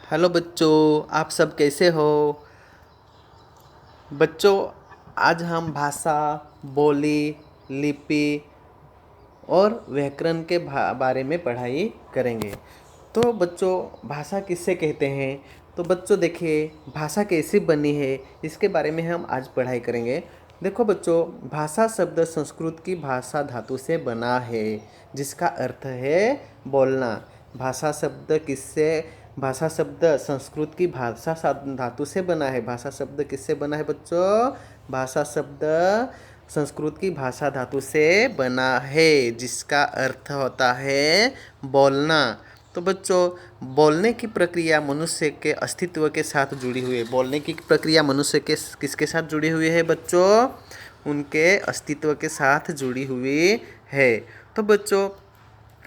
Hello बच्चों, आप सब कैसे हो? बच्चों, आज हम भाषा, बोली, लिपि और व्याकरण के बारे में पढ़ाई करेंगे। तो बच्चों, भाषा किससे कहते हैं? तो बच्चों देखिए, भाषा कैसी बनी है इसके बारे में हम आज पढ़ाई करेंगे। देखो बच्चों, भाषा शब्द संस्कृत की भाषा धातु से बना है, जिसका अर्थ है बोलना। भाषा शब्द किससे भाषा शब्द संस्कृत की भाषा धातु से बना है। भाषा शब्द किससे बना है बच्चों? भाषा शब्द संस्कृत की भाषा धातु से बना है, जिसका अर्थ होता है बोलना। तो बच्चों, बोलने की प्रक्रिया मनुष्य के अस्तित्व के साथ जुड़ी हुई है। बोलने की प्रक्रिया मनुष्य के किसके साथ जुड़ी हुई है बच्चों? उनके अस्तित्व के साथ जुड़ी हुई है। तो बच्चों,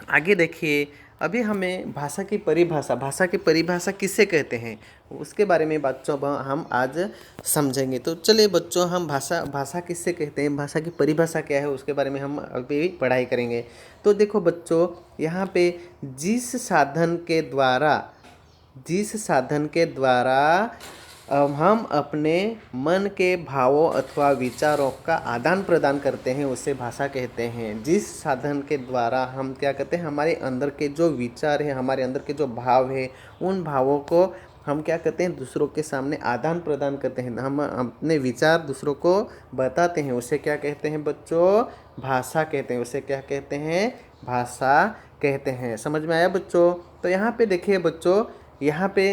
आगे देखिए, अभी हमें भाषा की परिभाषा किसे कहते हैं उसके बारे में बच्चों हम आज समझेंगे। तो चलिए बच्चों, हम भाषा भाषा किससे कहते हैं, भाषा की परिभाषा क्या है उसके बारे में हम अभी पढ़ाई करेंगे। तो देखो बच्चों, यहाँ पे जिस साधन के द्वारा जिस साधन के द्वारा हम अपने मन के भावों अथवा विचारों का आदान प्रदान करते हैं उसे भाषा कहते हैं। जिस साधन के द्वारा हम क्या करते हैं, हमारे अंदर के जो विचार है, हमारे अंदर के जो भाव है, उन भावों को हम क्या करते हैं, दूसरों के सामने आदान प्रदान करते हैं। हम अपने विचार दूसरों को बताते हैं, उसे क्या कहते हैं बच्चों? भाषा कहते हैं। उसे क्या कहते हैं? भाषा कहते हैं। समझ में आया बच्चों? तो यहाँ पे देखिए बच्चों, यहाँ पे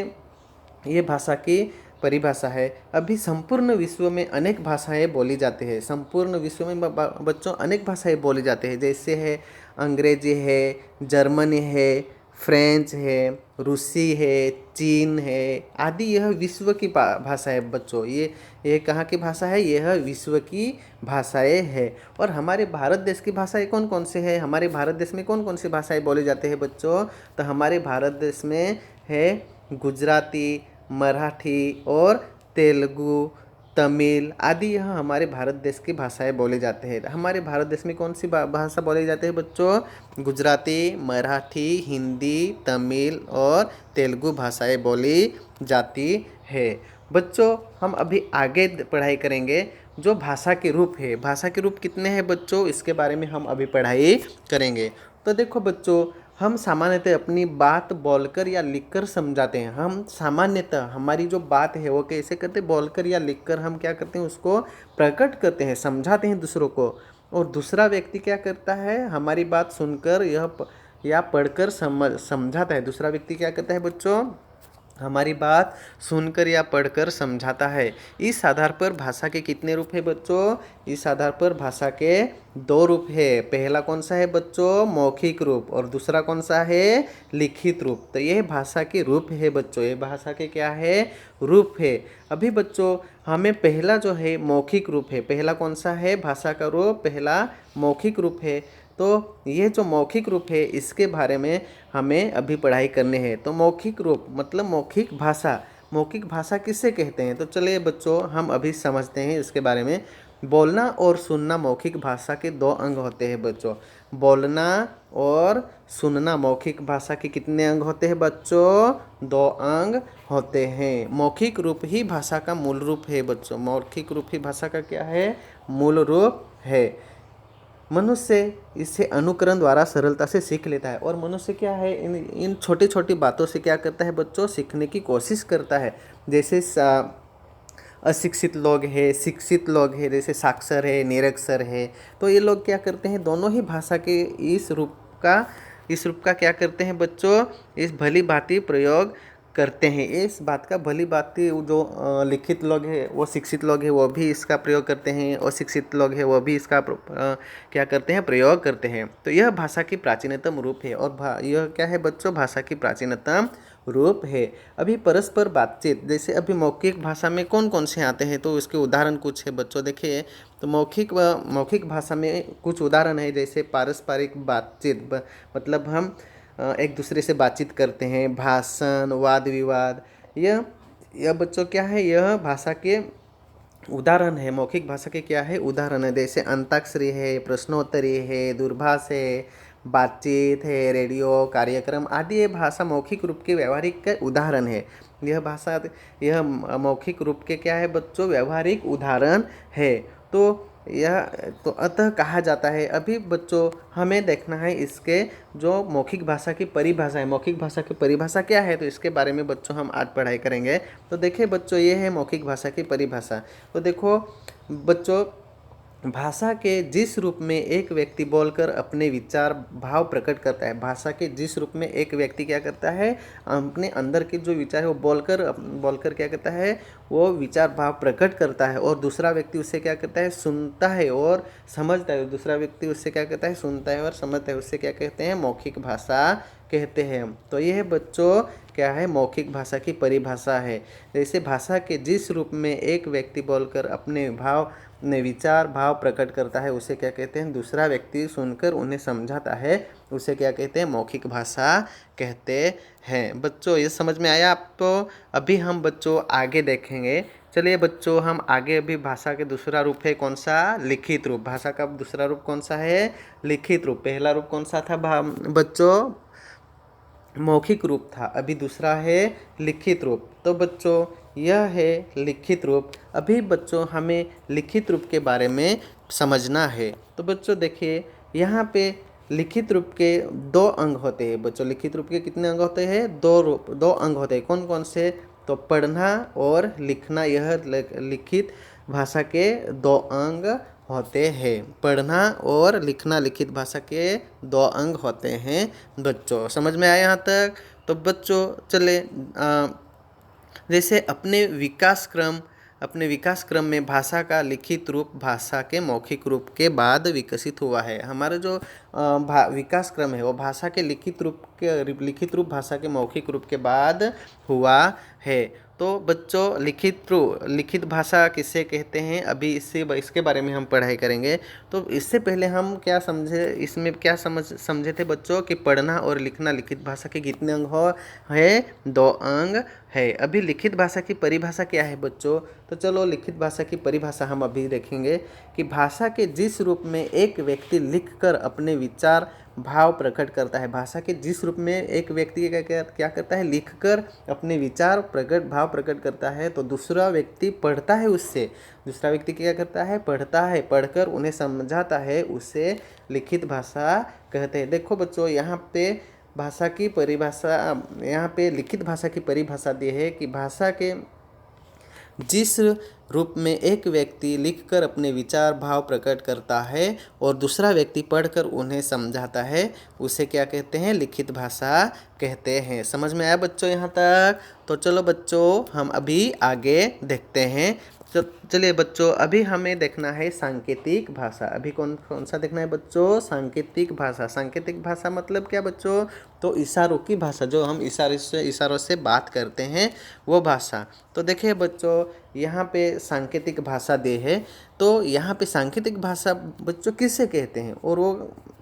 ये भाषा की परिभाषा है। अभी संपूर्ण विश्व में अनेक भाषाएं बोली जाती है। संपूर्ण विश्व में बच्चों अनेक भाषाएं बोली जाती है, जैसे है अंग्रेजी है, जर्मनी है, फ्रेंच है, रूसी है, चीन है आदि। यह विश्व की भाषा है बच्चों। ये कहाँ की भाषा है? यह विश्व की भाषाएं है। और हमारे भारत देश की भाषाएं कौन कौन से हैं? हमारे भारत देश में कौन कौन सी भाषाएं बोली जाती है बच्चों? तो हमारे भारत देश में है गुजराती, मराठी और तेलुगु, तमिल आदि। यह हमारे भारत देश की भाषाएं बोले जाते हैं। हमारे भारत देश में कौन सी भाषा बोली जाती है बच्चों? गुजराती, मराठी, हिंदी, तमिल और तेलुगु भाषाएं बोली जाती है। बच्चों, हम अभी आगे पढ़ाई करेंगे। जो भाषा के रूप है, भाषा के रूप कितने हैं बच्चों, इसके बारे में हम अभी पढ़ाई करेंगे। तो देखो बच्चों, हम सामान्यतः अपनी बात बोलकर या लिखकर समझाते हैं। हम सामान्यतः हमारी जो बात है वो कैसे करते हैं? बोलकर या लिखकर हम क्या करते हैं, उसको प्रकट करते हैं, समझाते हैं दूसरों को। और दूसरा व्यक्ति क्या करता है? हमारी बात सुनकर या पढ़कर समझाता है। दूसरा व्यक्ति क्या करता है बच्चों? हमारी बात सुनकर या पढ़कर समझाता है। इस आधार पर भाषा के कितने रूप हैं बच्चों? इस आधार पर भाषा के दो रूप है। पहला कौन सा है बच्चों? मौखिक रूप। और दूसरा कौन सा है? लिखित रूप। तो यह भाषा के रूप है बच्चों। ये भाषा के क्या है? रूप है। अभी बच्चों, हमें पहला जो है मौखिक रूप है। पहला कौन सा है भाषा का रूप? पहला मौखिक रूप है। तो ये जो मौखिक रूप है इसके बारे में हमें अभी पढ़ाई करनी है। तो मौखिक रूप मतलब मौखिक भाषा। मौखिक भाषा किससे कहते हैं? तो चलिए बच्चों, हम अभी समझते हैं इसके बारे में। बोलना और सुनना मौखिक भाषा के दो अंग होते हैं बच्चों। बोलना और सुनना मौखिक भाषा के कितने अंग होते हैं बच्चों? दो अंग होते हैं। मौखिक रूप ही भाषा का मूल रूप है बच्चों। मौखिक रूप ही भाषा का क्या है? मूल रूप है। मनुष्य इसे अनुकरण द्वारा सरलता से सीख लेता है। और मनुष्य क्या है, इन छोटी छोटी बातों से क्या करता है बच्चों? सीखने की कोशिश करता है। जैसे अशिक्षित लोग हैं, शिक्षित लोग हैं, जैसे साक्षर है, निरक्षर है, तो ये लोग क्या करते हैं? दोनों ही भाषा के इस रूप का क्या करते हैं बच्चों? इस भली भांति प्रयोग करते हैं। इस बात का भली भांति जो लिखित लोग हैं, वो शिक्षित लोग हैं, वो भी इसका प्रयोग करते हैं, और शिक्षित लोग हैं वो भी इसका क्या करते हैं? प्रयोग करते हैं। तो यह भाषा की प्राचीनतम रूप है। और यह क्या है बच्चों? भाषा की प्राचीनतम रूप है। अभी परस्पर बातचीत, जैसे अभी मौखिक भाषा में कौन कौन से आते हैं, तो इसके उदाहरण कुछ है बच्चों। देखिए, तो मौखिक भाषा में कुछ उदाहरण है, जैसे पारस्परिक बातचीत, मतलब हम एक दूसरे से बातचीत करते हैं। भाषण, वाद विवाद, यह बच्चों क्या है? यह भाषा के उदाहरण है। मौखिक भाषा के क्या है? उदाहरण है। जैसे अंताक्षरी है, प्रश्नोत्तरी है, दूरभाष है, बातचीत है, रेडियो कार्यक्रम आदि ये भाषा मौखिक रूप के व्यवहारिक के उदाहरण है। यह मौखिक रूप के क्या है बच्चों, व्यवहारिक उदाहरण है। तो यह तो अतः कहा जाता है। अभी बच्चों हमें देखना है इसके जो मौखिक भाषा की परिभाषा है। मौखिक भाषा की परिभाषा क्या है, तो इसके बारे में बच्चों हम आज पढ़ाई करेंगे। तो देखिए बच्चों, ये है मौखिक भाषा की परिभाषा। तो देखो बच्चों, भाषा के जिस रूप में एक व्यक्ति बोलकर अपने विचार भाव प्रकट करता है, भाषा के जिस रूप में एक व्यक्ति क्या करता है, अपने अंदर के जो विचार है वो बोलकर क्या करता है, वो विचार भाव प्रकट करता है, और दूसरा व्यक्ति उससे क्या करता है, सुनता है और समझता है। दूसरा व्यक्ति उससे क्या करता है, सुनता है और समझता है। उससे क्या कहते हैं, मौखिक भाषा कहते हैं। तो यह बच्चों क्या है, मौखिक भाषा की परिभाषा है। जैसे भाषा के जिस रूप में एक व्यक्ति बोलकर अपने विचार भाव प्रकट करता है, उसे क्या कहते हैं, दूसरा व्यक्ति सुनकर उन्हें समझाता है, उसे क्या कहते हैं, मौखिक भाषा कहते हैं। बच्चों ये समझ में आया आपको? अभी हम बच्चों आगे देखेंगे। चलिए बच्चों, हम आगे अभी भाषा के दूसरा रूप है कौन सा, लिखित रूप। भाषा का दूसरा रूप कौन सा है, लिखित रूप। पहला रूप कौन सा था बच्चों, मौखिक रूप था। अभी दूसरा है लिखित रूप। तो बच्चों यह है लिखित रूप। अभी बच्चों हमें लिखित रूप के बारे में समझना है। तो बच्चों देखिए, यहाँ पे लिखित रूप के 2 अंग होते हैं। बच्चों लिखित रूप के कितने अंग होते हैं, 2 अंग होते हैं। कौन कौन से, तो पढ़ना और लिखना, यह लिखित भाषा के 2 अंग होते हैं। पढ़ना और लिखना लिखित भाषा के 2 अंग होते हैं। बच्चों समझ में आया यहाँ तक? तो बच्चों चले जैसे अपने विकास क्रम में भाषा का लिखित रूप भाषा के मौखिक रूप के बाद विकसित हुआ है। हमारा जो विकास क्रम है वो भाषा के लिखित रूप भाषा के मौखिक रूप के बाद हुआ है। तो बच्चों लिखित भाषा किसे कहते हैं, अभी इसके बारे में हम पढ़ाई करेंगे। तो इससे पहले हम इसमें क्या समझे थे बच्चों, कि पढ़ना और लिखना लिखित भाषा के कितने अंग है, 2 अंग है। अभी लिखित भाषा की परिभाषा क्या है बच्चों, तो चलो लिखित भाषा की परिभाषा हम अभी देखेंगे कि भाषा के जिस रूप में एक व्यक्ति लिखकर अपने विचार भाव प्रकट करता है। भाषा के जिस रूप में एक व्यक्ति क्या करता है, लिखकर अपने विचार भाव प्रकट करता है, तो दूसरा व्यक्ति पढ़ता है उससे। दूसरा व्यक्ति क्या करता है, पढ़ता है, पढ़कर उन्हें समझाता है, उसे लिखित भाषा कहते हैं। देखो बच्चों, यहाँ पे भाषा की परिभाषा, यहाँ पे लिखित भाषा की परिभाषा दी है कि भाषा के जिस रूप में एक व्यक्ति लिखकर अपने विचार भाव प्रकट करता है और दूसरा व्यक्ति पढ़कर उन्हें समझाता है, उसे क्या कहते हैं, लिखित भाषा कहते हैं। समझ में आया बच्चों यहाँ तक? तो चलो बच्चों हम अभी आगे देखते हैं। चलिए बच्चों, अभी हमें देखना है सांकेतिक भाषा। अभी कौन सा देखना है बच्चों, सांकेतिक भाषा। सांकेतिक भाषा मतलब क्या बच्चों, तो इशारों की भाषा, जो हम इशारों से बात करते हैं वो भाषा। तो देखिए बच्चों, यहाँ पे सांकेतिक भाषा दे है। तो यहाँ पे सांकेतिक भाषा बच्चों किससे कहते हैं, और वो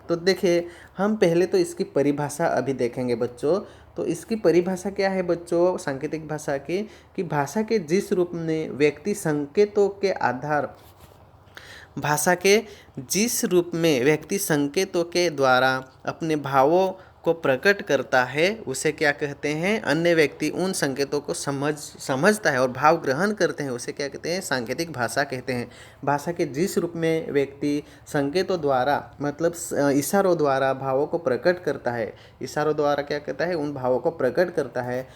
तो देखिए हम पहले तो इसकी परिभाषा अभी देखेंगे बच्चों। तो इसकी परिभाषा क्या है बच्चों सांकेतिक भाषा की, कि भाषा के जिस रूप में व्यक्ति संकेतों के आधार भाषा के जिस रूप में व्यक्ति संकेतों के द्वारा अपने भावों को प्रकट करता है, उसे क्या कहते हैं, अन्य व्यक्ति उन संकेतों को समझता है और भाव ग्रहण करते हैं, उसे क्या कहते हैं, सांकेतिक भाषा कहते हैं। भाषा के जिस रूप में व्यक्ति संकेतों द्वारा मतलब इशारों द्वारा भावों को प्रकट करता है, इशारों द्वारा क्या कहता है, उन भावों को प्रकट करता है,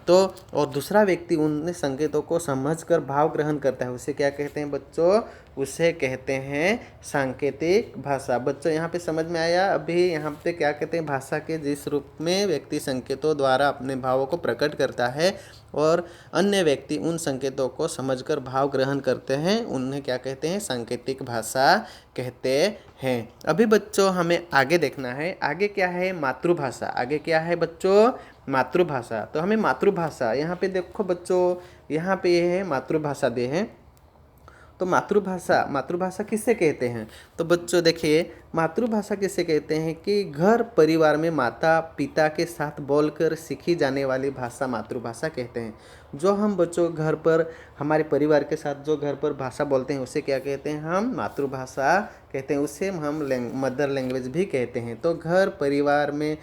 तो और दूसरा व्यक्ति उन संकेतों को समझकर भाव ग्रहण करता है, उसे क्या कहते हैं बच्चों, उसे कहते हैं सांकेतिक भाषा। बच्चों यहाँ पे समझ में आया? अभी यहाँ पे क्या कहते हैं, भाषा के जिस रूप में व्यक्ति संकेतों द्वारा अपने भावों को प्रकट करता है और अन्य व्यक्ति उन संकेतों को समझकर भाव ग्रहण करते हैं, उन्हें क्या कहते हैं, सांकेतिक भाषा कहते हैं। अभी बच्चों हमें आगे देखना है, आगे क्या है, मातृभाषा। आगे क्या है बच्चों, मातृभाषा। तो हमें मातृभाषा, यहाँ पे देखो बच्चों, यहाँ पे ये है मातृभाषा दे है। तो मातृभाषा मातृभाषा किससे कहते हैं? तो बच्चों देखिए, मातृभाषा किससे कहते हैं कि घर परिवार में माता पिता के साथ बोलकर सीखी जाने वाली भाषा मातृभाषा कहते हैं। जो हम बच्चों घर पर हमारे परिवार के साथ जो घर पर भाषा बोलते हैं उसे क्या कहते हैं? हम मातृभाषा कहते हैं। उसे हम मदर लैंग्वेज भी कहते हैं। तो घर परिवार में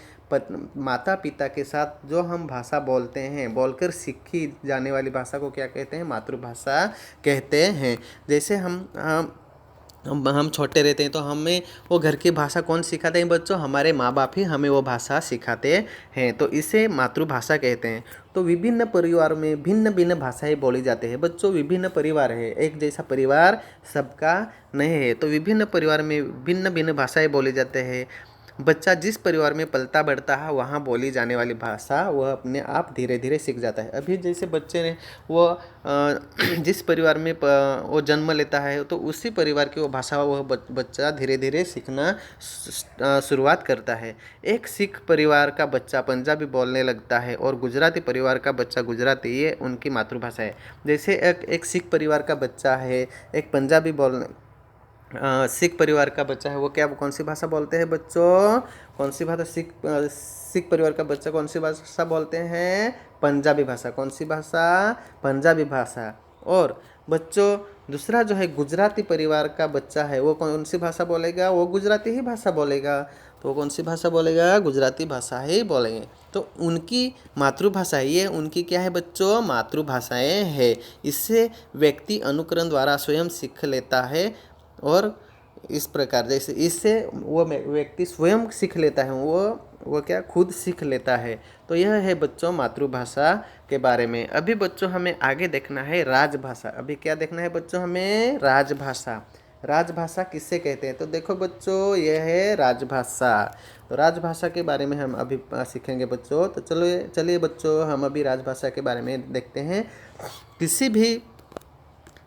माता पिता के साथ जो हम भाषा बोलते हैं, बोलकर सीखी जाने वाली भाषा को क्या कहते हैं? मातृभाषा कहते हैं। जैसे हम छोटे रहते हैं तो हमें वो घर की भाषा कौन सिखाते हैं बच्चों? हमारे माँ बाप ही हमें वो भाषा सिखाते हैं। तो इसे मातृभाषा कहते हैं। तो विभिन्न परिवारों में भिन्न भिन्न भाषाएं बोली जाती है बच्चों। विभिन्न परिवार है, एक जैसा परिवार सबका नहीं है। तो विभिन्न परिवार में भिन्न भिन्न भाषाएं बोली जाते हैं। बच्चा जिस परिवार में पलता बढ़ता है वहाँ बोली जाने वाली भाषा वह अपने आप धीरे धीरे सीख जाता है। अभी जैसे बच्चे ने वो जिस परिवार में वो जन्म लेता है तो उसी परिवार की वो भाषा वह बच्चा धीरे धीरे सीखना शुरुआत करता है। एक सिख परिवार का बच्चा पंजाबी बोलने लगता है और गुजराती परिवार का बच्चा गुजराती, ये उनकी मातृभाषा है। जैसे एक सिख परिवार का बच्चा है, एक पंजाबी सिख परिवार का बच्चा है, वो कौन सी भाषा बोलते हैं बच्चों? कौन सी भाषा? सिख परिवार का बच्चा कौन सी भाषा बोलते हैं? पंजाबी भाषा। कौन सी भाषा? पंजाबी भाषा। और बच्चों दूसरा जो है गुजराती परिवार का बच्चा है, वो कौन सी भाषा बोलेगा? वो गुजराती ही भाषा बोलेगा। तो कौन सी भाषा बोलेगा? गुजराती भाषा ही बोलेंगे। तो उनकी मातृभाषा, ये उनकी क्या है बच्चों? मातृभाषाएं है। इससे व्यक्ति अनुकरण द्वारा स्वयं सीख लेता है और इस प्रकार जैसे इससे वो व्यक्ति स्वयं सीख लेता है, वो क्या खुद सीख लेता है। तो यह है बच्चों मातृभाषा के बारे में। अभी बच्चों हमें आगे देखना है राजभाषा। अभी क्या देखना है बच्चों? हमें राजभाषा। राजभाषा किससे कहते हैं? तो देखो बच्चों, यह है राजभाषा। तो राजभाषा के बारे में हम अभी सीखेंगे बच्चों। तो चलिए बच्चों, हम अभी राजभाषा के बारे में देखते हैं।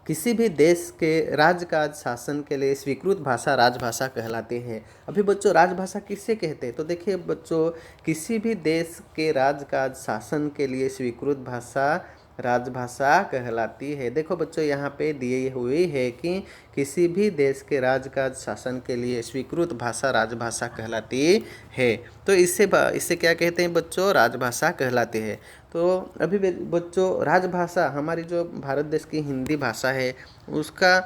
किसी भी देश के राजकाज शासन के लिए स्वीकृत भाषा राजभाषा कहलाती है। अभी बच्चों राजभाषा किससे कहते हैं? तो देखिए बच्चों, किसी भी देश के राजकाज शासन के लिए स्वीकृत भाषा राजभाषा कहलाती है। देखो बच्चों, यहाँ पे दिए हुए है कि किसी भी देश के राजकाज शासन के लिए स्वीकृत भाषा राजभाषा कहलाती है। तो इससे क्या कहते हैं बच्चों? राजभाषा कहलाती है। तो अभी बच्चों राजभाषा हमारी जो भारत देश की हिंदी भाषा है उसका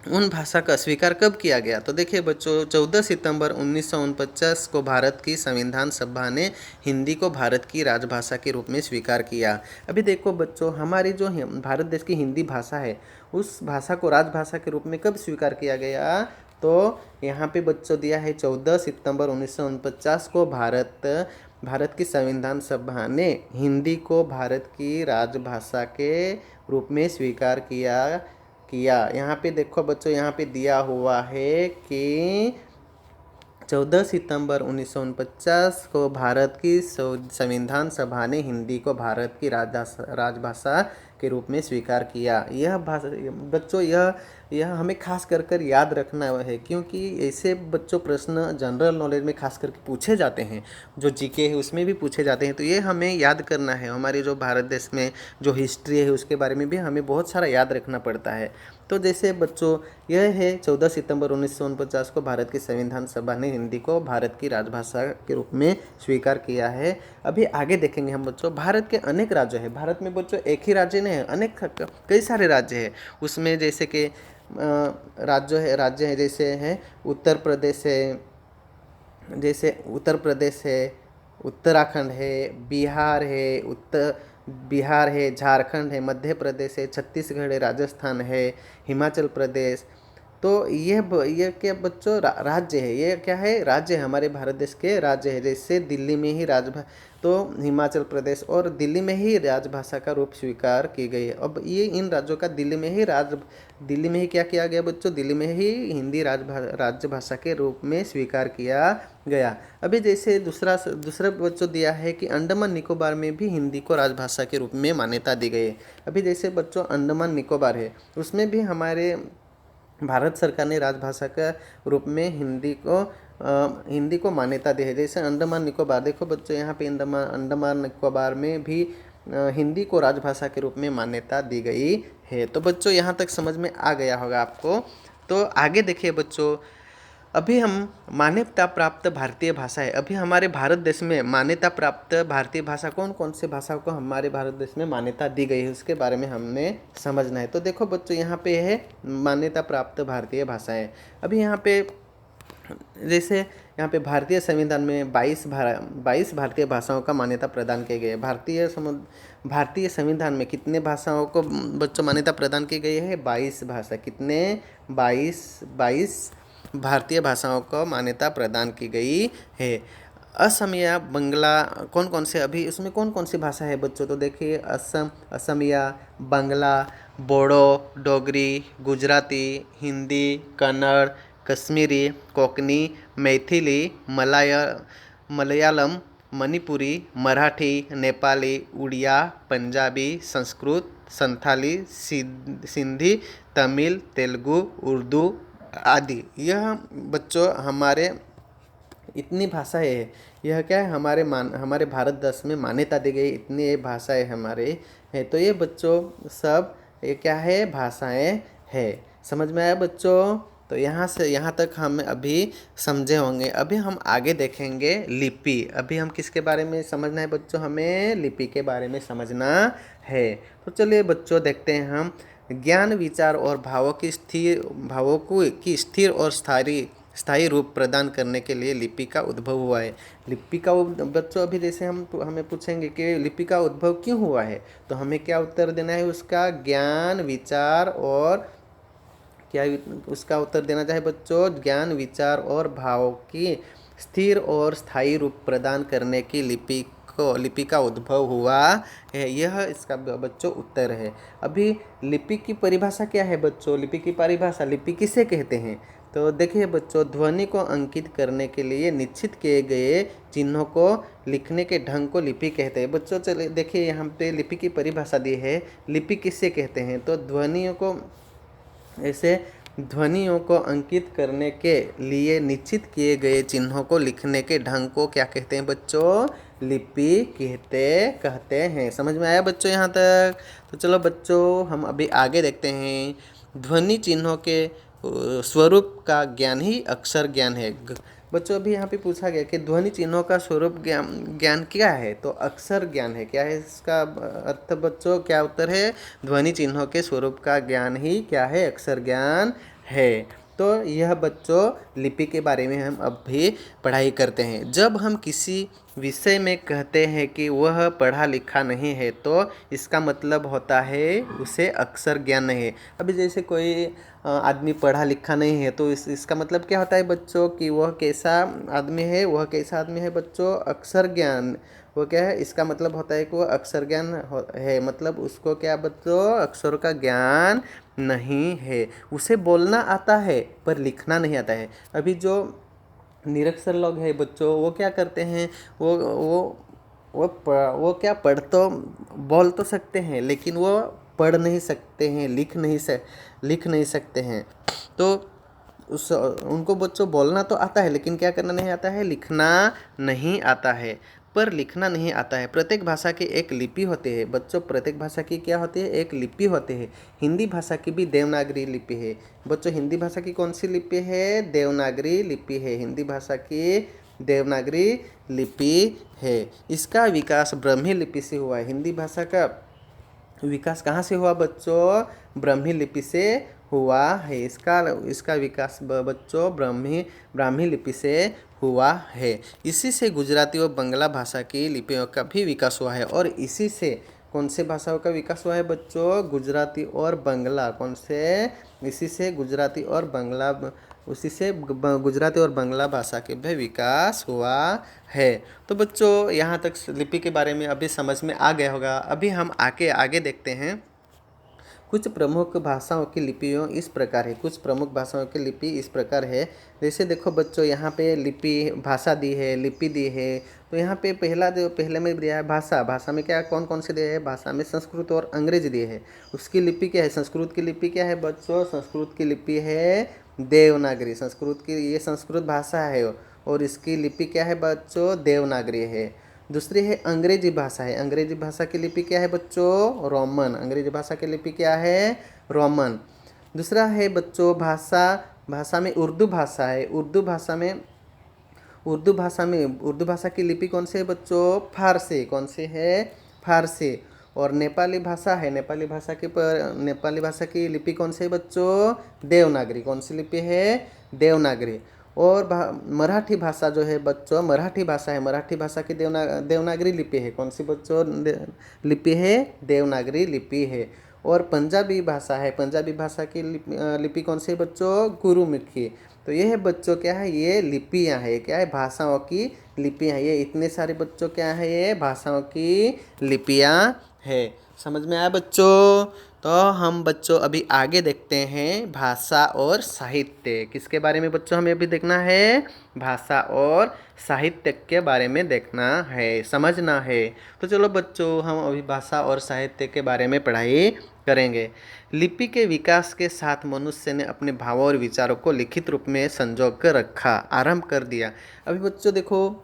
उन भाषा का स्वीकार कब किया गया? तो देखिए बच्चों, 14 सितंबर 1949 को भारत की संविधान सभा ने हिंदी को भारत की राजभाषा के रूप में स्वीकार किया। अभी देखो बच्चों, हमारी जो भारत देश की हिंदी भाषा है उस भाषा को राजभाषा के रूप में कब स्वीकार किया गया? तो यहाँ पे बच्चों दिया है 14 सितंबर 1949 को भारत की संविधान सभा ने हिंदी को भारत की राजभाषा के रूप में स्वीकार किया। यहाँ पे देखो बच्चों, यहाँ पे दिया हुआ है कि 14 सितंबर 1949 को भारत की संविधान सभा ने हिंदी को भारत की राजभाषा के रूप में स्वीकार किया। यह भाषा बच्चों यह हमें खास कर याद रखना है, क्योंकि ऐसे बच्चों प्रश्न जनरल नॉलेज में खास करके पूछे जाते हैं, जो जीके है उसमें भी पूछे जाते हैं। तो ये हमें याद करना है। हमारे जो भारत देश में जो हिस्ट्री है उसके बारे में भी हमें बहुत सारा याद रखना पड़ता है। तो जैसे बच्चों यह है 14 सितंबर 1949 को भारत की संविधान सभा ने हिंदी को भारत की राजभाषा के रूप में स्वीकार किया है। अभी आगे देखेंगे हम बच्चों, भारत के अनेक राज्य हैं। भारत में बच्चों एक ही राज्य नहीं है, अनेक कई सारे राज्य हैं। उसमें जैसे कि राज्य है जैसे हैं उत्तर प्रदेश है, उत्तराखंड है, बिहार है, झारखंड है, मध्य प्रदेश है, छत्तीसगढ़ है, राजस्थान है, हिमाचल प्रदेश। तो ये क्या बच्चों राज्य है। ये क्या है? राज्य है, हमारे भारत देश के राज्य है। जैसे दिल्ली में ही तो हिमाचल प्रदेश और दिल्ली में ही राजभाषा का रूप स्वीकार की गई है। अब ये इन राज्यों का दिल्ली में ही क्या किया गया बच्चों? दिल्ली में ही हिंदी राजभाषा के रूप में स्वीकार किया गया। अभी जैसे दूसरा बच्चों दिया है कि अंडमान निकोबार में भी हिंदी को राजभाषा के रूप में मान्यता दी गई है। अभी जैसे बच्चों अंडमान निकोबार है, उसमें भी हमारे भारत सरकार ने राजभाषा का रूप में हिंदी को मान्यता दी है। जैसे अंडमान निकोबार देखो बच्चों, यहाँ पे अंडमान निकोबार में भी हिंदी को राजभाषा के रूप में मान्यता दी गई है। तो बच्चों यहाँ तक समझ में आ गया होगा आपको। तो आगे देखिए बच्चों, अभी हम मान्यता प्राप्त भारतीय भाषा है, अभी हमारे भारत देश में मान्यता प्राप्त भारतीय भाषा कौन कौन से भाषाओं को हमारे भारत देश में मान्यता दी गई है उसके बारे में हमने समझना है। तो देखो बच्चों, यहाँ पे है मान्यता प्राप्त भारतीय भाषाएं। अभी यहाँ पे जैसे यहाँ पे भारतीय संविधान में 22 भारतीय भाषाओं का मान्यता प्रदान की गई है। भारतीय संविधान में कितने भाषाओं को बच्चों मान्यता प्रदान की गई है? 22 भाषा। कितने? 22 भारतीय भाषाओं को मान्यता प्रदान की गई है। असमिया, बंगला, कौन कौन से, अभी इसमें कौन कौन सी भाषा है बच्चों? तो देखिए, असमिया, बांग्ला, बोडो, डोगरी, गुजराती, हिंदी, कन्नड़, कश्मीरी, कोंकणी, मैथिली, मलयालम, मणिपुरी, मराठी, नेपाली, उड़िया, पंजाबी, संस्कृत, संथाली, सिंधी, तमिल, तेलुगु, उर्दू आदि। यह बच्चों हमारे इतनी भाषाएं हैं। यह क्या है? हमारे भारत देश में मान्यता दी गई इतनी ये भाषाएं हमारे हैं। तो ये बच्चों सब ये क्या है? भाषाएं हैं। समझ में आया बच्चों? तो यहाँ से यहाँ तक हम अभी समझे होंगे। अभी हम आगे देखेंगे लिपि। अभी हम किसके बारे में समझना है बच्चों? हमें लिपि के बारे में समझना है। तो चलिए बच्चों, देखते हैं हम। ज्ञान, विचार और भावों की स्थिर और स्थायी रूप प्रदान करने के लिए लिपि का उद्भव हुआ है। लिपि का बच्चों, अभी जैसे हमें पूछेंगे कि लिपि का उद्भव क्यों हुआ है, तो हमें क्या उत्तर देना है उसका? ज्ञान, विचार और क्या उसका उत्तर देना चाहे बच्चों? ज्ञान, विचार और भाव की स्थिर और स्थायी रूप प्रदान करने की लिपि का उद्भव हुआ है। यह इसका बच्चों उत्तर है। अभी लिपि की परिभाषा क्या है बच्चों? लिपि की परिभाषा, लिपि किसे कहते हैं? तो देखिए बच्चों, ध्वनि को अंकित करने के लिए निश्चित किए गए चिन्हों को लिखने के ढंग को लिपि कहते हैं। बच्चों चलिए देखिए, यहाँ पे लिपि की परिभाषा दी है। लिपि किसे कहते हैं? तो ध्वनियों को अंकित करने के लिए निश्चित किए गए चिन्हों को लिखने के ढंग को क्या कहते हैं बच्चों? लिपि कहते हैं। समझ में आया बच्चों यहाँ तक? तो चलो बच्चों, हम अभी आगे देखते हैं। ध्वनि चिन्हों के स्वरूप का ज्ञान ही अक्षर ज्ञान है। बच्चों, अभी यहाँ पे पूछा गया कि ध्वनि चिन्हों का स्वरूप ज्ञान क्या है? तो अक्षर ज्ञान है। क्या है इसका अर्थ बच्चों? क्या उत्तर है? ध्वनि चिन्हों के स्वरूप का ज्ञान ही क्या है? अक्षर ज्ञान है। तो यह बच्चों लिपि के बारे में हम अब भी पढ़ाई करते हैं। जब हम किसी विषय में कहते हैं कि वह पढ़ा लिखा नहीं है, तो इसका मतलब होता है उसे अक्षर ज्ञान नहीं है। अभी जैसे कोई आदमी पढ़ा लिखा नहीं है, तो इसका मतलब क्या होता है बच्चों? कि वह कैसा आदमी है? वह कैसा आदमी है बच्चों? अक्षर ज्ञान। वो क्या है? इसका मतलब होता है कि वह अक्षर ज्ञान है, मतलब उसको क्या बच्चों? अक्षरों का ज्ञान नहीं है। उसे बोलना आता है पर लिखना नहीं आता है। अभी जो निरक्षर लोग हैं बच्चों, वो क्या करते हैं? वो क्या बोल तो सकते हैं, लेकिन वो पढ़ नहीं सकते हैं, लिख नहीं सकते हैं। तो उनको बच्चों बोलना तो आता है, लेकिन क्या करना नहीं आता है? लिखना नहीं आता है। पर लिखना नहीं आता है। प्रत्येक भाषा की एक लिपि होती है बच्चों। प्रत्येक भाषा की क्या होती है? एक लिपि होती है। हिंदी भाषा की भी देवनागरी लिपि है बच्चों। हिंदी भाषा की कौन सी लिपि है? देवनागरी लिपि है। हिंदी भाषा की देवनागरी लिपि है। इसका विकास ब्राह्मी लिपि से हुआ है। हिंदी भाषा का विकास कहाँ से हुआ बच्चों? ब्राह्मी लिपि से हुआ है। इसका विकास बच्चों ब्राह्मी लिपि से हुआ है। इसी से गुजराती और बांग्ला भाषा की लिपियों का भी विकास हुआ है। और इसी से कौन से भाषाओं का विकास हुआ है बच्चों? गुजराती और बांग्ला। कौन से? इसी से गुजराती और बांग्ला भाषा के भी विकास हुआ है। तो बच्चों, यहाँ तक लिपि के बारे में अभी समझ में आ गया होगा। अभी हम आगे देखते हैं। कुछ प्रमुख भाषाओं की लिपियों इस प्रकार है। कुछ प्रमुख भाषाओं की लिपि इस प्रकार है। जैसे देखो बच्चों, यहाँ पे लिपि भाषा दी है, लिपि दी है। तो यहाँ पे पहले में दिया है भाषा में क्या कौन कौन से दिए है? भाषा में संस्कृत और अंग्रेजी दिए है। उसकी लिपि क्या है? संस्कृत की लिपि क्या है बच्चों? संस्कृत की लिपि है देवनागरी। ये संस्कृत भाषा है और इसकी लिपि क्या है बच्चों? देवनागरी है। दूसरी है अंग्रेजी भाषा है। अंग्रेजी भाषा की लिपि क्या है बच्चों? रोमन। अंग्रेजी भाषा की लिपि क्या है? रोमन। दूसरा है बच्चों भाषा, भाषा में उर्दू भाषा है। उर्दू भाषा की लिपि कौन सी है बच्चों? फारसी। कौन सी है? फारसी। और नेपाली भाषा है। नेपाली भाषा की लिपि कौन सी है बच्चों? देवनागरी। कौन सी लिपि है? देवनागरी। और मराठी भाषा जो है बच्चों, मराठी भाषा है। मराठी भाषा की देवनागरी लिपि है। कौन सी बच्चों लिपि है? देवनागरी लिपि है। और पंजाबी भाषा है। पंजाबी भाषा की लिपि कौन सी है बच्चों? गुरुमुखी। तो ये है बच्चों क्या है? ये लिपियाँ है। क्या है? भाषाओं की लिपियाँ। ये इतने सारे बच्चों क्या है? ये भाषाओं की लिपियाँ है। समझ में आया बच्चों? तो हम बच्चों अभी आगे देखते हैं भाषा और साहित्य। किसके बारे में बच्चों हमें अभी देखना है? भाषा और साहित्य के बारे में देखना है, समझना है। तो चलो बच्चों हम अभी भाषा और साहित्य के बारे में पढ़ाई करेंगे। लिपि के विकास के साथ मनुष्य ने अपने भावों और विचारों को लिखित रूप में संजो कर रखा, आरंभ कर दिया। अभी बच्चों देखो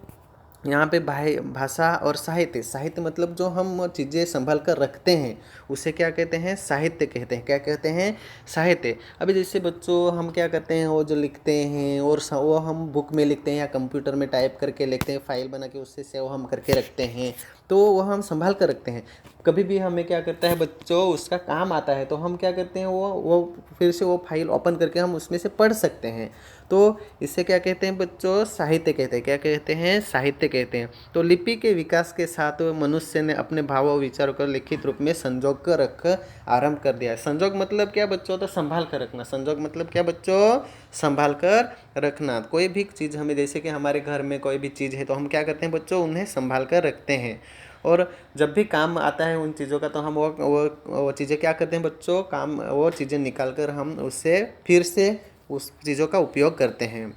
यहाँ पे भाषा और साहित्य। साहित्य मतलब जो हम चीज़ें संभाल कर रखते हैं उसे क्या कहते हैं? साहित्य कहते हैं। क्या कहते हैं? साहित्य। अभी जैसे बच्चों हम क्या करते हैं, वो जो लिखते हैं और वो हम बुक में लिखते हैं या कंप्यूटर में टाइप करके लिखते हैं, फाइल बना के उससे सेव हम करके रखते हैं, तो वो हम संभाल कर रखते हैं। कभी भी हमें क्या करता है बच्चों, उसका काम आता है तो हम क्या करते हैं, वो फिर से वो फाइल ओपन करके हम उसमें से पढ़ सकते हैं। तो इसे क्या कहते हैं बच्चों? साहित्य कहते हैं। क्या कहते हैं? साहित्य कहते हैं। तो लिपि के विकास के साथ मनुष्य ने अपने भावों और विचारों को लिखित रूप में संजोग कर रख आरंभ कर दिया। संजोग मतलब क्या बच्चों? तो संभाल कर रखना। संजोग मतलब क्या बच्चों? संभाल कर रखना। कोई भी चीज़ हमें, जैसे कि हमारे घर में कोई भी चीज़ है तो हम क्या करते हैं बच्चों? उन्हें संभाल कर रखते हैं। और जब भी काम आता है उन चीज़ों का तो हम वो चीज़ें क्या करते हैं बच्चों? वो चीज़ें निकाल कर हम उससे फिर से उस चीज़ों का उपयोग करते हैं,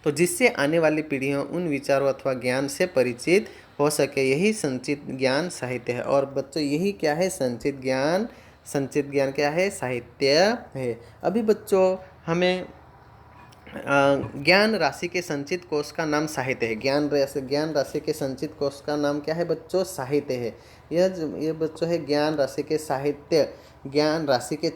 तो जिससे आने वाली पीढ़ियाँ उन विचारों अथवा ज्ञान से परिचित हो सके। यही संचित ज्ञान साहित्य है। और बच्चों यही क्या है? संचित ज्ञान। संचित ज्ञान क्या है? साहित्य है। अभी बच्चों हमें ज्ञान राशि के संचित कोष का नाम साहित्य है। ज्ञान राशि के संचित कोष का नाम क्या है बच्चों? साहित्य है। ये बच्चों है ज्ञान राशि के साहित्य। ज्ञान राशि के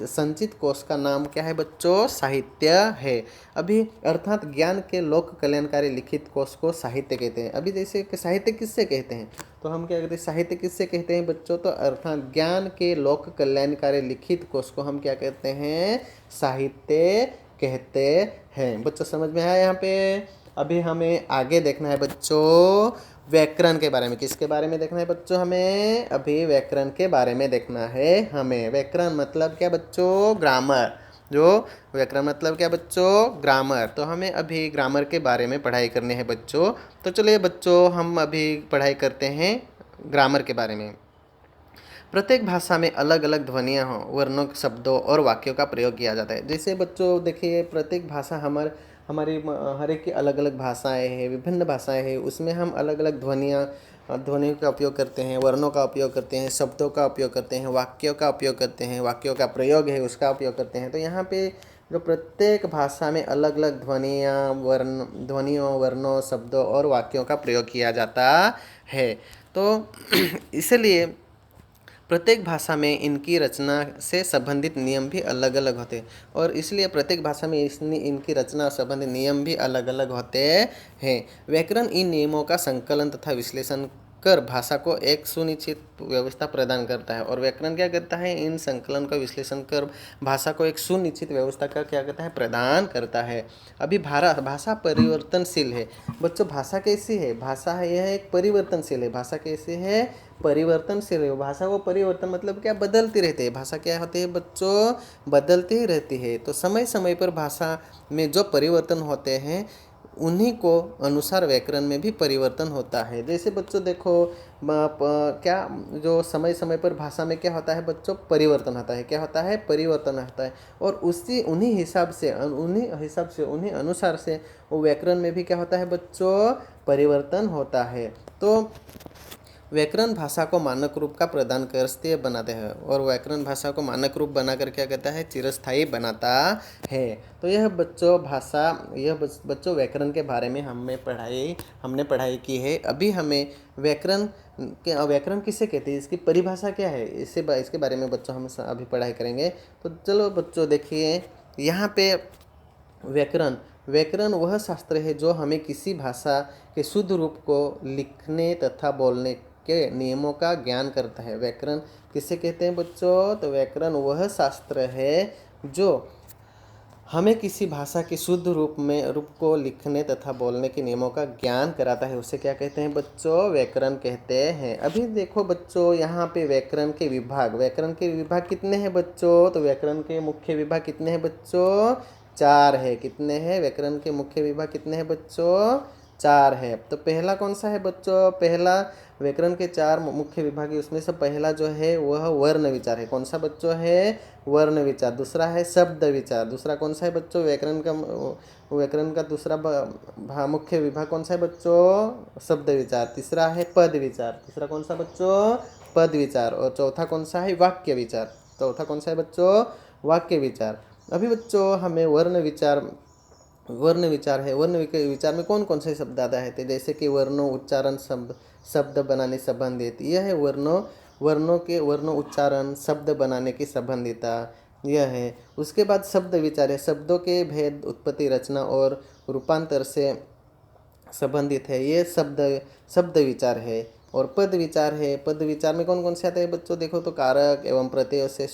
संचित कोष का नाम क्या है बच्चों? साहित्य है। अभी अर्थात ज्ञान के लोक कल्याणकारी लिखित कोष को साहित्य कहते हैं। अभी जैसे कि साहित्य किससे कहते हैं, तो हम क्या कहते हैं? साहित्य किससे कहते हैं बच्चों? तो अर्थात ज्ञान के लोक कल्याणकारी लिखित कोष को हम क्या कहते हैं? साहित्य कहते हैं। बच्चों समझ में आया यहाँ पे? अभी हमें आगे देखना है बच्चों व्याकरण के बारे में। किसके बारे में देखना है बच्चों? हमें अभी व्याकरण के बारे में देखना है हमें। व्याकरण मतलब क्या बच्चों? ग्रामर। जो व्याकरण मतलब क्या बच्चों? ग्रामर। तो हमें अभी ग्रामर के बारे में पढ़ाई करनी है बच्चों। तो चलिए बच्चों हम अभी पढ़ाई करते हैं ग्रामर के बारे में। प्रत्येक भाषा में अलग अलग ध्वनियाँ हों, वर्णों, शब्दों और वाक्यों का प्रयोग किया जाता है। जैसे बच्चों देखिए प्रत्येक भाषा हमारी हर एक की अलग अलग भाषाएं हैं, विभिन्न भाषाएं हैं, उसमें हम अलग अलग ध्वनियों का उपयोग करते हैं, वर्णों का उपयोग करते हैं, शब्दों का उपयोग करते हैं, वाक्यों का उपयोग करते हैं, वाक्यों का प्रयोग है उसका उपयोग करते हैं। तो यहाँ पे जो प्रत्येक भाषा में अलग अलग ध्वनियों, वर्णों, शब्दों और वाक्यों का प्रयोग किया जाता है। तो इसलिए प्रत्येक भाषा में इनकी रचना से संबंधित नियम भी अलग अलग होते हैं, और इसलिए प्रत्येक भाषा में इनकी रचना संबंधित नियम भी अलग अलग होते हैं। व्याकरण इन नियमों का संकलन तथा विश्लेषण कर भाषा को एक सुनिश्चित व्यवस्था प्रदान करता है। और व्याकरण क्या करता है? इन संकलन का विश्लेषण कर भाषा को एक सुनिश्चित व्यवस्था का क्या करता है? प्रदान करता है। अभी भाषा परिवर्तनशील है। बच्चों भाषा कैसी है? भाषा है यह एक परिवर्तनशील है। भाषा कैसे है? परिवर्तनशील है। भाषा को परिवर्तन मतलब क्या? बदलती रहती है। भाषा क्या होती है बच्चों? बदलती ही रहती है। तो समय समय पर भाषा में जो परिवर्तन होते हैं उन्हीं को अनुसार व्याकरण में भी परिवर्तन होता है। जैसे बच्चों देखो क्या जो समय समय पर भाषा में क्या होता है बच्चों? परिवर्तन होता है। क्या होता है? परिवर्तन होता है। और उन्हीं हिसाब से उन्हीं अनुसार से वो व्याकरण में भी क्या होता है बच्चों? परिवर्तन होता है। तो व्याकरण भाषा को मानक रूप का प्रदान करते बनाते हैं, और व्याकरण भाषा को मानक रूप बनाकर क्या कहता है, चिरस्थायी बनाता है। तो यह बच्चों बच्चों व्याकरण के बारे में हमने पढ़ाई की है। अभी हमें व्याकरण किसे कहते हैं, इसकी परिभाषा क्या है, इसके बारे में बच्चों हम अभी पढ़ाई करेंगे। तो चलो बच्चों देखिए, यहाँ पे व्याकरण वह शास्त्र है जो हमें किसी भाषा के शुद्ध रूप को लिखने तथा बोलने के नियमों का ज्ञान करता है। व्याकरण किसे कहते हैं बच्चों, तो व्याकरण वह शास्त्र है जो हमें किसी भाषा के शुद्ध रूप को लिखने तथा बोलने के नियमों का ज्ञान कराता है, उसे क्या कहते हैं बच्चों, व्याकरण कहते हैं। अभी देखो बच्चों, यहाँ पे व्याकरण के विभाग कितने हैं बच्चों, तो व्याकरण के मुख्य विभाग कितने हैं बच्चों, 4 है। कितने हैं व्याकरण के मुख्य विभाग, कितने हैं बच्चों, 4 है। तो पहला कौन सा है बच्चों, पहला व्याकरण के 4 मुख्य विभाग है, उसमें से पहला जो है वह वर्ण विचार है। कौन सा बच्चों है, वर्ण विचार। दूसरा है शब्द विचार। दूसरा कौन सा है बच्चों, व्याकरण का दूसरा मुख्य विभाग कौन सा है बच्चों, शब्द विचार। तीसरा है पद विचार। तीसरा कौन सा बच्चों, पद विचार। और चौथा कौन सा है, वाक्य विचार। चौथा कौन सा है बच्चों, वाक्य विचार। अभी बच्चों हमें वर्ण विचार है। वर्ण विचार में कौन कौन से शब्द आता है, तो जैसे कि वर्णों उच्चारण शब्द बनाने संबंधित, यह है वर्णों उच्चारण शब्द बनाने की संबंधिता, यह है। उसके बाद शब्द विचार है, शब्दों के भेद, उत्पत्ति, रचना और रूपांतर से संबंधित है, ये शब्द विचार है। और पद विचार है, पद विचार में कौन कौन से आते हैं बच्चों, देखो तो कारक एवं प्रत्यय से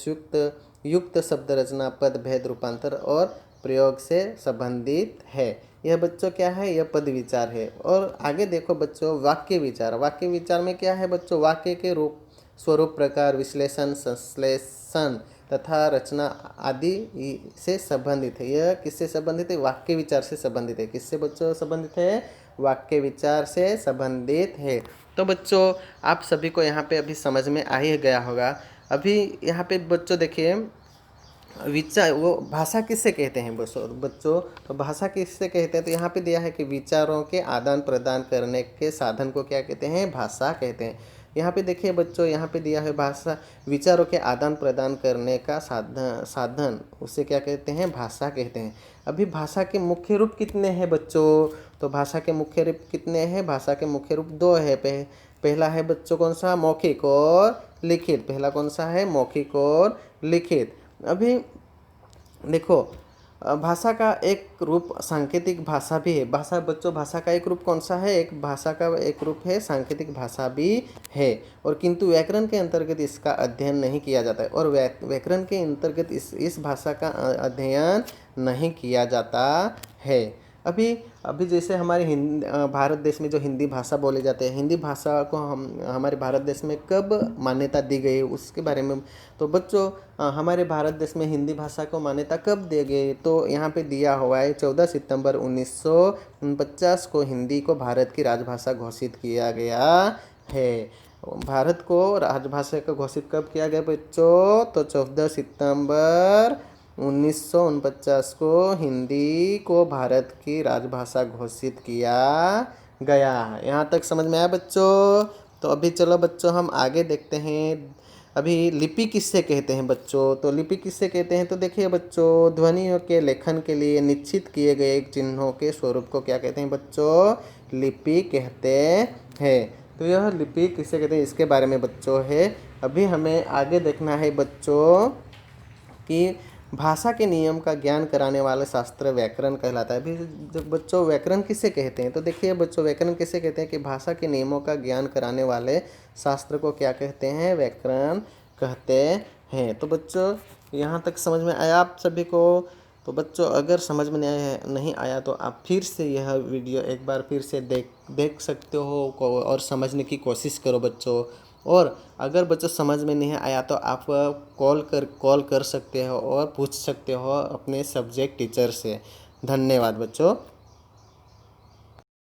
युक्त शब्द रचना, पद भेद, रूपांतर और प्रयोग से संबंधित है। यह बच्चों क्या है, यह पद विचार है। और आगे देखो बच्चों, वाक्य विचार में क्या है बच्चों, वाक्य के रूप, स्वरूप, प्रकार, विश्लेषण, संश्लेषण तथा रचना आदि से संबंधित है। यह किससे संबंधित है, वाक्य विचार से संबंधित है। किससे बच्चों संबंधित है, वाक्य विचार से संबंधित है। तो बच्चों आप सभी को यहाँ पे अभी समझ में आ ही गया होगा। अभी यहाँ पे बच्चों देखिए, भाषा किससे कहते हैं बच्चों, तो भाषा किससे कहते हैं, तो यहाँ पे दिया है कि विचारों के आदान प्रदान करने के साधन को क्या कहते हैं, भाषा कहते हैं। यहाँ पे देखिए बच्चों, यहाँ पे दिया है भाषा विचारों के आदान प्रदान करने का साधन उसे क्या कहते हैं, भाषा कहते हैं। अभी भाषा के मुख्य रूप कितने हैं बच्चों, तो भाषा के मुख्य रूप कितने हैं, भाषा के मुख्य रूप 2 है। पहला है बच्चों कौन सा, मौखिक और लिखित। पहला कौन सा है, मौखिक और लिखित। अभी देखो, भाषा का एक रूप सांकेतिक भाषा भी है। भाषा का एक रूप कौन सा है, भाषा का एक रूप है सांकेतिक भाषा भी है। और किंतु व्याकरण के अंतर्गत इसका अध्ययन नहीं किया जाता है, और व्याकरण के अंतर्गत इस भाषा का अध्ययन नहीं किया जाता है। अभी जैसे हमारे भारत देश में जो हिंदी भाषा बोले जाते हैं, हिंदी भाषा को हमारे भारत देश में कब मान्यता दी गई उसके बारे में, तो बच्चों हमारे भारत देश में हिंदी भाषा को मान्यता कब दी गई, तो यहाँ पे दिया हुआ है 14 सितंबर 1949 को हिंदी को भारत की राजभाषा घोषित किया गया है। भारत को राजभाषा का घोषित कब किया गया बच्चों, तो 14 सितंबर 1949 को हिंदी को भारत की राजभाषा घोषित किया गया। यहाँ तक समझ में आया बच्चों। तो अभी चलो बच्चों हम आगे देखते हैं। अभी लिपि किससे कहते हैं बच्चों, तो लिपि किससे कहते हैं, तो देखिए बच्चों, ध्वनियों के लेखन के लिए निश्चित किए गए चिन्हों के स्वरूप को क्या कहते हैं बच्चों, लिपि कहते हैं। तो यह लिपि किससे कहते हैं, इसके बारे में बच्चों है। अभी हमें आगे देखना है बच्चों कि भाषा के नियम का ज्ञान कराने वाला शास्त्र व्याकरण कहलाता है। अभी जब बच्चों व्याकरण किसे कहते हैं, तो देखिए बच्चों व्याकरण किसे कहते हैं कि भाषा के नियमों का ज्ञान कराने वाले शास्त्र को क्या कहते हैं, व्याकरण कहते हैं। तो बच्चों यहाँ तक समझ में आया आप सभी को। तो बच्चों अगर समझ में नहीं आया तो आप फिर से यह वीडियो एक बार फिर से देख सकते हो और समझने की कोशिश करो बच्चों। और अगर बच्चों समझ में नहीं आया तो आप कॉल कर सकते हो और पूछ सकते हो अपने सब्जेक्ट टीचर से। धन्यवाद बच्चों।